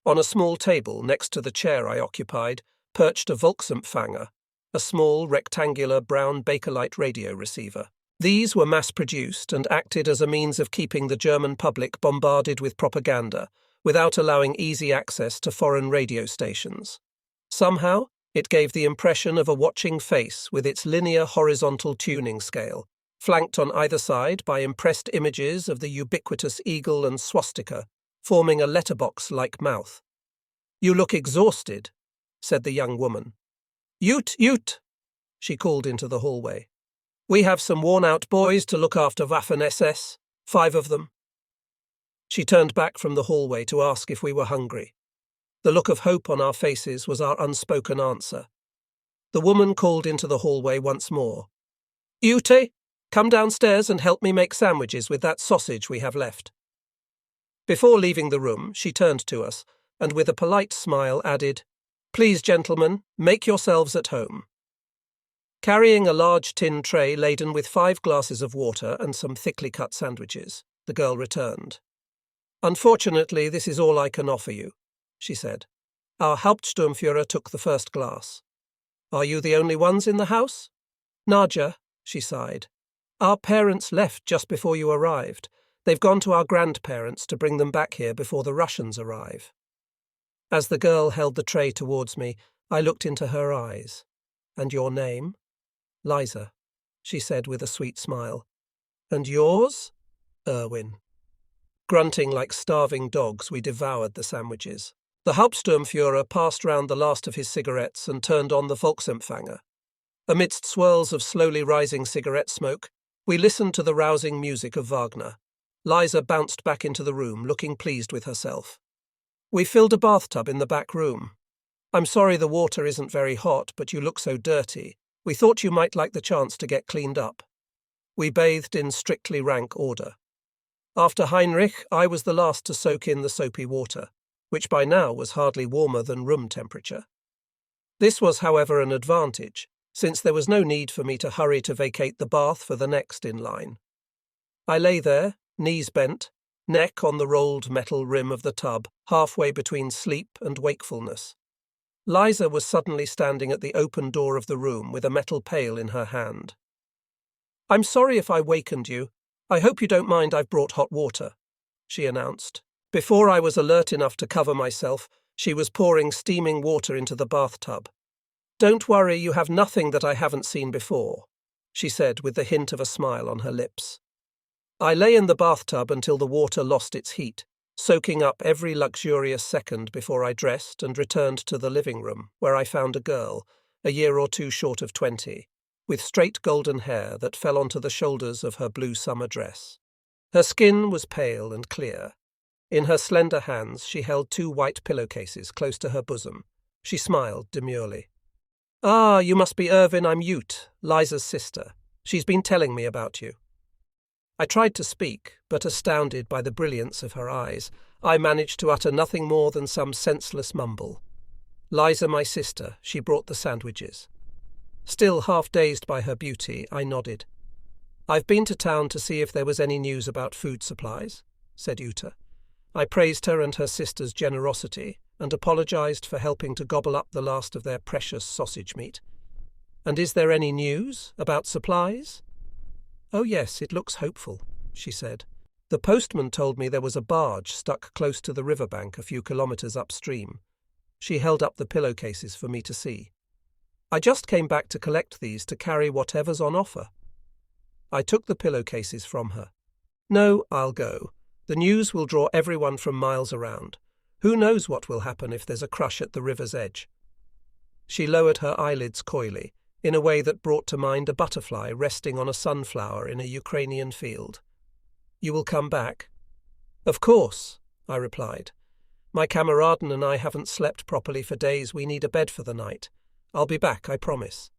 On a small table next to the chair I occupied perched a Volksempfänger, a small, rectangular brown Bakelite radio receiver. These were mass-produced and acted as a means of keeping the German public bombarded with propaganda, without allowing easy access to foreign radio stations. Somehow, it gave the impression of a watching face with its linear horizontal tuning scale, flanked on either side by impressed images of the ubiquitous eagle and swastika, forming a letterbox-like mouth. "You look exhausted," said the young woman. "Ute, Ute," she called into the hallway. "We have some worn-out boys to look after Waffen-SS, 5 of them." She turned back from the hallway to ask if we were hungry. The look of hope on our faces was our unspoken answer. The woman called into the hallway once more. "Ute, come downstairs and help me make sandwiches with that sausage we have left." Before leaving the room, she turned to us, and with a polite smile added, "Please, gentlemen, make yourselves at home." Carrying a large tin tray laden with 5 glasses of water and some thickly cut sandwiches, the girl returned. "Unfortunately, this is all I can offer you," she said. "Our Hauptsturmführer took the first glass. Are you the only ones in the house?" "Nadja," she sighed. "Our parents left just before you arrived. They've gone to our grandparents to bring them back here before the Russians arrive." As the girl held the tray towards me, I looked into her eyes. "And your name?" "Liza," she said with a sweet smile. "And yours?" "Erwin." Grunting like starving dogs, we devoured the sandwiches. The Hauptsturmführer passed round the last of his cigarettes and turned on the Volksempfänger. Amidst swirls of slowly rising cigarette smoke, we listened to the rousing music of Wagner. Liza bounced back into the room, looking pleased with herself. "We filled a bathtub in the back room. I'm sorry the water isn't very hot, but you look so dirty. We thought you might like the chance to get cleaned up." We bathed in strictly rank order. After Heinrich, I was the last to soak in the soapy water, which by now was hardly warmer than room temperature. This was, however, an advantage, since there was no need for me to hurry to vacate the bath for the next in line. I lay there, knees bent, neck on the rolled metal rim of the tub, halfway between sleep and wakefulness. Liza was suddenly standing at the open door of the room with a metal pail in her hand. "I'm sorry if I wakened you. I hope you don't mind I've brought hot water," she announced. Before I was alert enough to cover myself, she was pouring steaming water into the bathtub. "Don't worry, you have nothing that I haven't seen before," she said with the hint of a smile on her lips. I lay in the bathtub until the water lost its heat, soaking up every luxurious second before I dressed and returned to the living room, where I found a girl, a year or two short of 20, with straight golden hair that fell onto the shoulders of her blue summer dress. Her skin was pale and clear. In her slender hands she held 2 white pillowcases close to her bosom. She smiled demurely. "Ah, you must be Irvin, I'm Ute, Liza's sister. She's been telling me about you." I tried to speak, but astounded by the brilliance of her eyes, I managed to utter nothing more than some senseless mumble. "Liza, my sister, she brought the sandwiches." Still half dazed by her beauty, I nodded. "I've been to town to see if there was any news about food supplies," said Uta. I praised her and her sister's generosity and apologized for helping to gobble up the last of their precious sausage meat. "And is there any news about supplies?" "Oh yes, it looks hopeful," she said. "The postman told me there was a barge stuck close to the riverbank a few kilometers upstream." She held up the pillowcases for me to see. I just came back to collect these to carry whatever's on offer. I took the pillowcases from her. No, I'll go. The news will draw everyone from miles around. Who knows what will happen if there's a crush at the river's edge? She lowered her eyelids coyly, in a way that brought to mind a butterfly resting on a sunflower in a Ukrainian field. You will come back? Of course, I replied. My kameraden and I haven't slept properly for days. We need a bed for the night. I'll be back, I promise.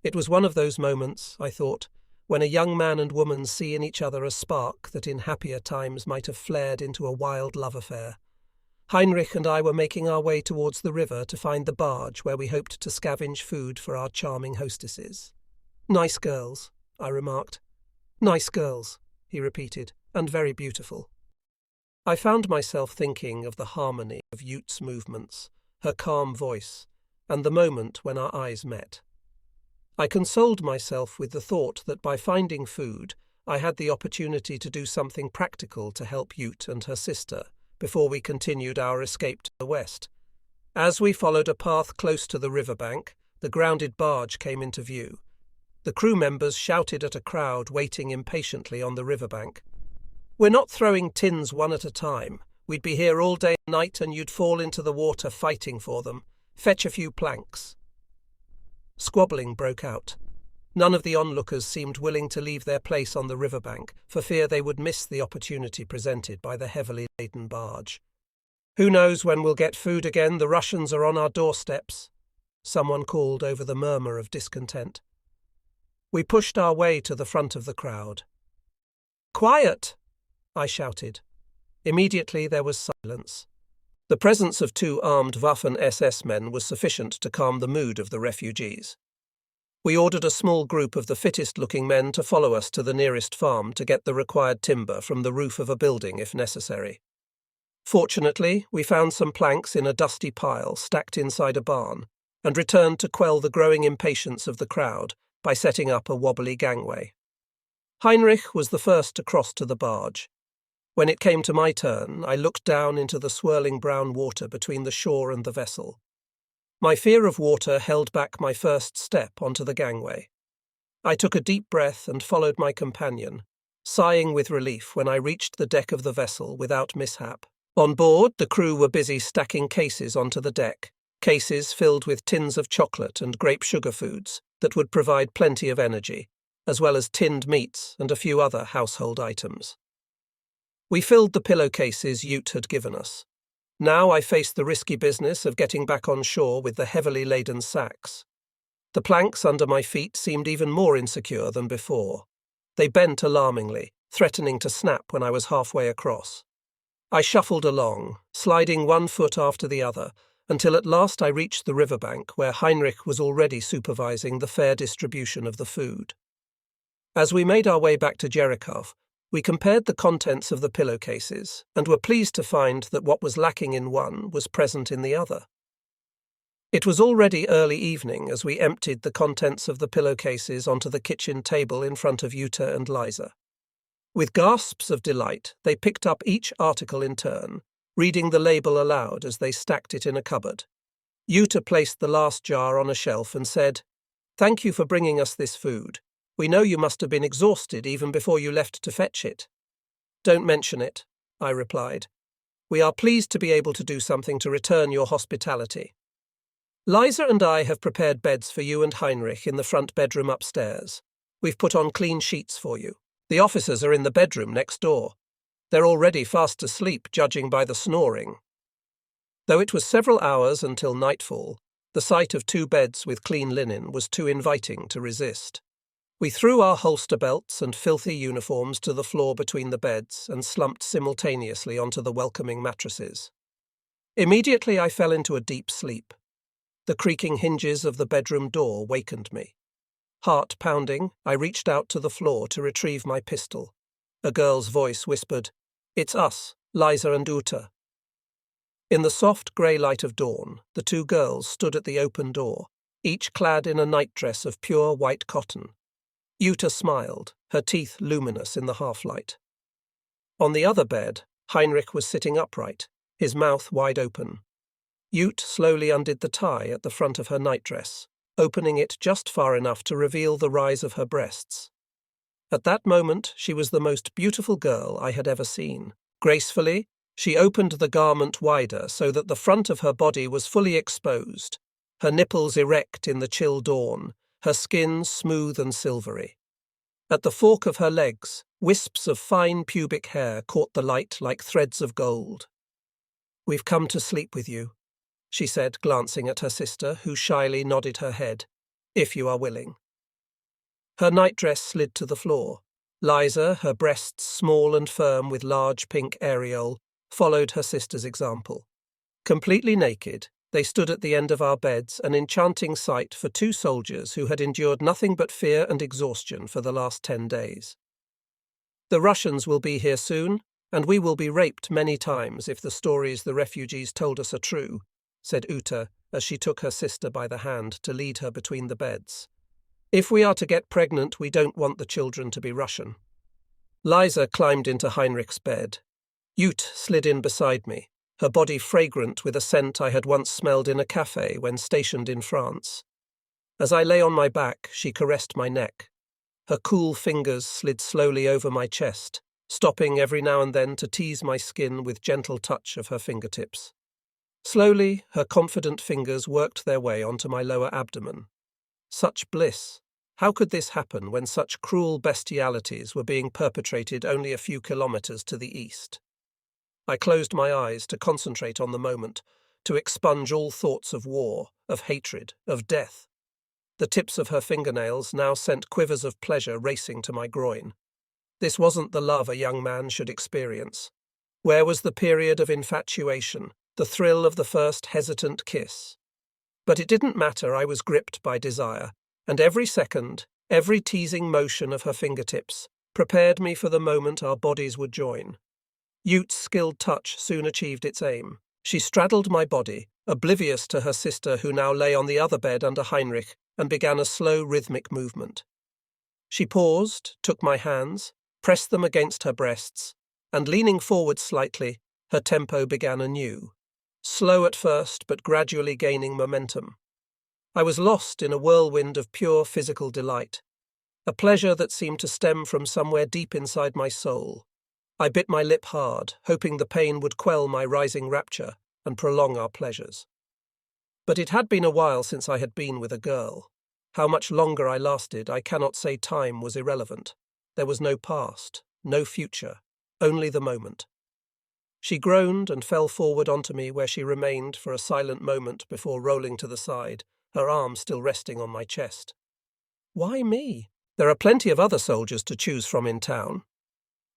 It was one of those moments, I thought, when a young man and woman see in each other a spark that in happier times might have flared into a wild love affair. Heinrich and I were making our way towards the river to find the barge where we hoped to scavenge food for our charming hostesses. Nice girls, I remarked. Nice girls, he repeated, and very beautiful. I found myself thinking of the harmony of Ute's movements, her calm voice, and the moment when our eyes met. I consoled myself with the thought that by finding food, I had the opportunity to do something practical to help Ute and her sister before we continued our escape to the west. As we followed a path close to the riverbank, the grounded barge came into view. The crew members shouted at a crowd waiting impatiently on the riverbank. We're not throwing tins one at a time. We'd be here all day and night and you'd fall into the water fighting for them. Fetch a few planks. Squabbling broke out. None of the onlookers seemed willing to leave their place on the riverbank for fear they would miss the opportunity presented by the heavily laden barge. Who knows when we'll get food again? The Russians are on our doorsteps, someone called over the murmur of discontent. We pushed our way to the front of the crowd. Quiet! I shouted. Immediately there was silence. The presence of 2 armed Waffen-SS men was sufficient to calm the mood of the refugees. We ordered a small group of the fittest-looking men to follow us to the nearest farm to get the required timber from the roof of a building if necessary. Fortunately, we found some planks in a dusty pile stacked inside a barn and returned to quell the growing impatience of the crowd by setting up a wobbly gangway. Heinrich was the first to cross to the barge. When it came to my turn, I looked down into the swirling brown water between the shore and the vessel. My fear of water held back my first step onto the gangway. I took a deep breath and followed my companion, sighing with relief when I reached the deck of the vessel without mishap. On board, the crew were busy stacking cases onto the deck, cases filled with tins of chocolate and grape sugar foods that would provide plenty of energy, as well as tinned meats and a few other household items. We filled the pillowcases Ute had given us. Now I faced the risky business of getting back on shore with the heavily laden sacks. The planks under my feet seemed even more insecure than before. They bent alarmingly, threatening to snap when I was halfway across. I shuffled along, sliding one foot after the other, until at last I reached the riverbank where Heinrich was already supervising the fair distribution of the food. As we made our way back to Jericho, we compared the contents of the pillowcases and were pleased to find that what was lacking in one was present in the other. It was already early evening as we emptied the contents of the pillowcases onto the kitchen table in front of Jutta and Liza. With gasps of delight, they picked up each article in turn, reading the label aloud as they stacked it in a cupboard. Jutta placed the last jar on a shelf and said, "Thank you for bringing us this food. We know you must have been exhausted even before you left to fetch it." "Don't mention it," I replied. "We are pleased to be able to do something to return your hospitality. Liza and I have prepared beds for you and Heinrich in the front bedroom upstairs. We've put on clean sheets for you. The officers are in the bedroom next door. They're already fast asleep, judging by the snoring." Though it was several hours until nightfall, the sight of 2 beds with clean linen was too inviting to resist. We threw our holster belts and filthy uniforms to the floor between the beds and slumped simultaneously onto the welcoming mattresses. Immediately I fell into a deep sleep. The creaking hinges of the bedroom door wakened me. Heart pounding, I reached out to the floor to retrieve my pistol. A girl's voice whispered, "It's us, Liza and Uta." In the soft grey light of dawn, the 2 girls stood at the open door, each clad in a nightdress of pure white cotton. Jutta smiled, her teeth luminous in the half-light. On the other bed, Heinrich was sitting upright, his mouth wide open. Jutta slowly undid the tie at the front of her nightdress, opening it just far enough to reveal the rise of her breasts. At that moment, she was the most beautiful girl I had ever seen. Gracefully, she opened the garment wider so that the front of her body was fully exposed, her nipples erect in the chill dawn, her skin smooth and silvery. At the fork of her legs, wisps of fine pubic hair caught the light like threads of gold. "We've come to sleep with you," she said, glancing at her sister, who shyly nodded her head, "if you are willing." Her nightdress slid to the floor. Liza, her breasts small and firm with large pink areole, followed her sister's example. Completely naked, they stood at the end of our beds, an enchanting sight for two soldiers who had endured nothing but fear and exhaustion for the last 10 days. "The Russians will be here soon, and we will be raped many times if the stories the refugees told us are true," said Uta as she took her sister by the hand to lead her between the beds. "If we are to get pregnant, we don't want the children to be Russian." Liza climbed into Heinrich's bed. Ute slid in beside me, her body fragrant with a scent I had once smelled in a cafe when stationed in France. As I lay on my back, she caressed my neck. Her cool fingers slid slowly over my chest, stopping every now and then to tease my skin with gentle touch of her fingertips. Slowly, her confident fingers worked their way onto my lower abdomen. Such bliss! How could this happen when such cruel bestialities were being perpetrated only a few kilometers to the east? I closed my eyes to concentrate on the moment, to expunge all thoughts of war, of hatred, of death. The tips of her fingernails now sent quivers of pleasure racing to my groin. This wasn't the love a young man should experience. Where was the period of infatuation, the thrill of the first hesitant kiss? But it didn't matter, I was gripped by desire, and every second, every teasing motion of her fingertips, prepared me for the moment our bodies would join. Ute's skilled touch soon achieved its aim. She straddled my body, oblivious to her sister who now lay on the other bed under Heinrich, and began a slow rhythmic movement. She paused, took my hands, pressed them against her breasts, and leaning forward slightly, her tempo began anew. Slow at first, but gradually gaining momentum. I was lost in a whirlwind of pure physical delight, a pleasure that seemed to stem from somewhere deep inside my soul. I bit my lip hard, hoping the pain would quell my rising rapture and prolong our pleasures. But it had been a while since I had been with a girl. How much longer I lasted, I cannot say. Time was irrelevant. There was no past, no future, only the moment. She groaned and fell forward onto me, where she remained for a silent moment before rolling to the side, her arm still resting on my chest. "Why me? There are plenty of other soldiers to choose from in town."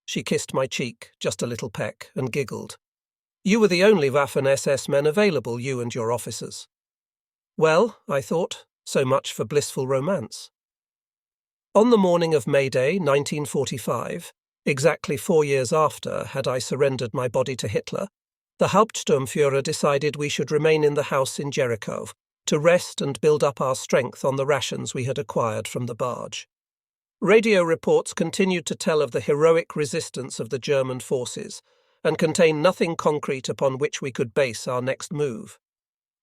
She kissed my cheek, just a little peck, and giggled. "You were the only Waffen-SS men available, you and your officers." Well, I thought, so much for blissful romance. On the morning of May Day, 1945, exactly 4 years after had I surrendered my body to Hitler, the Hauptsturmführer decided we should remain in the house in Jericho to rest and build up our strength on the rations we had acquired from the barge. Radio reports continued to tell of the heroic resistance of the German forces and contained nothing concrete upon which we could base our next move.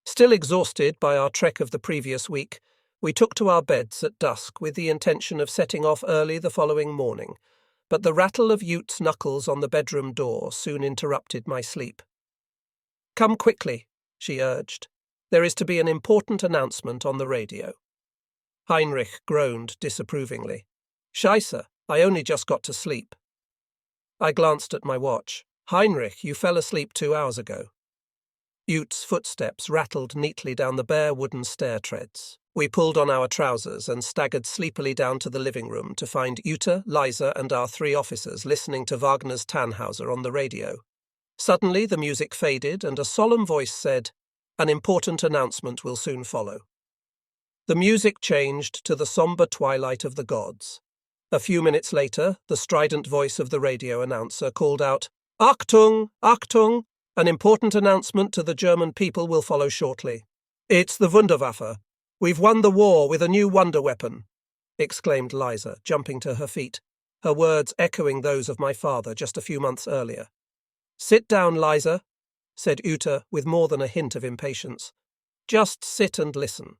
Still exhausted by our trek of the previous week, we took to our beds at dusk with the intention of setting off early the following morning, but the rattle of Ute's knuckles on the bedroom door soon interrupted my sleep. "Come quickly," she urged. "There is to be an important announcement on the radio." Heinrich groaned disapprovingly. "Scheisse, I only just got to sleep." I glanced at my watch. "Heinrich, you fell asleep 2 hours ago." Ute's footsteps rattled neatly down the bare wooden stair treads. We pulled on our trousers and staggered sleepily down to the living room to find Ute, Liza, and our 3 officers listening to Wagner's Tannhauser on the radio. Suddenly the music faded and a solemn voice said, "An important announcement will soon follow." The music changed to the somber twilight of the gods. A few minutes later, the strident voice of the radio announcer called out, "Achtung! Achtung! An important announcement to the German people will follow shortly. It's the Wunderwaffe. We've won the war with a new wonder weapon," exclaimed Liza, jumping to her feet, her words echoing those of my father just a few months earlier. "Sit down, Liza," said Ute with more than a hint of impatience. "Just sit and listen."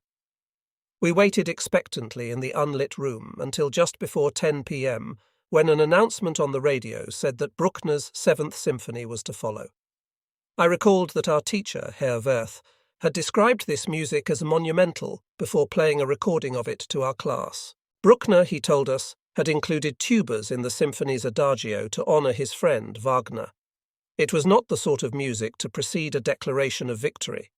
We waited expectantly in the unlit room until just before 10 p.m., when an announcement on the radio said that Bruckner's Seventh Symphony was to follow. I recalled that our teacher, Herr Werth, had described this music as monumental before playing a recording of it to our class. Bruckner, he told us, had included tubas in the symphony's adagio to honour his friend Wagner. It was not the sort of music to precede a declaration of victory.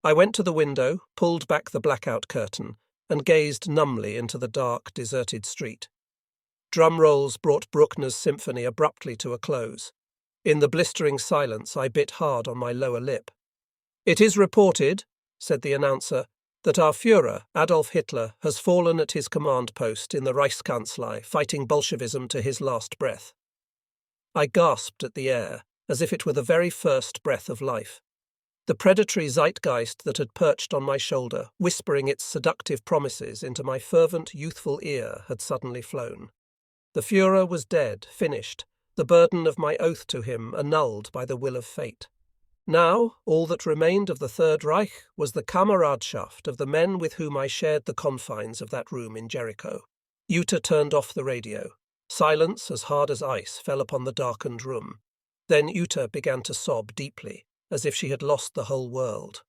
I went to the window, pulled back the blackout curtain, and gazed numbly into the dark, deserted street. Drum rolls brought Bruckner's symphony abruptly to a close. In the blistering silence, I bit hard on my lower lip. "It is reported," said the announcer, "that our Führer, Adolf Hitler, has fallen at his command post in the Reichskanzlei, fighting Bolshevism to his last breath." I gasped at the air, as if it were the very first breath of life. The predatory zeitgeist that had perched on my shoulder, whispering its seductive promises into my fervent, youthful ear, had suddenly flown. The Führer was dead, finished, the burden of my oath to him annulled by the will of fate. Now, all that remained of the Third Reich was the Kameradschaft of the men with whom I shared the confines of that room in Jericho. Jutta turned off the radio. Silence as hard as ice fell upon the darkened room. Then Jutta began to sob deeply, as if she had lost the whole world.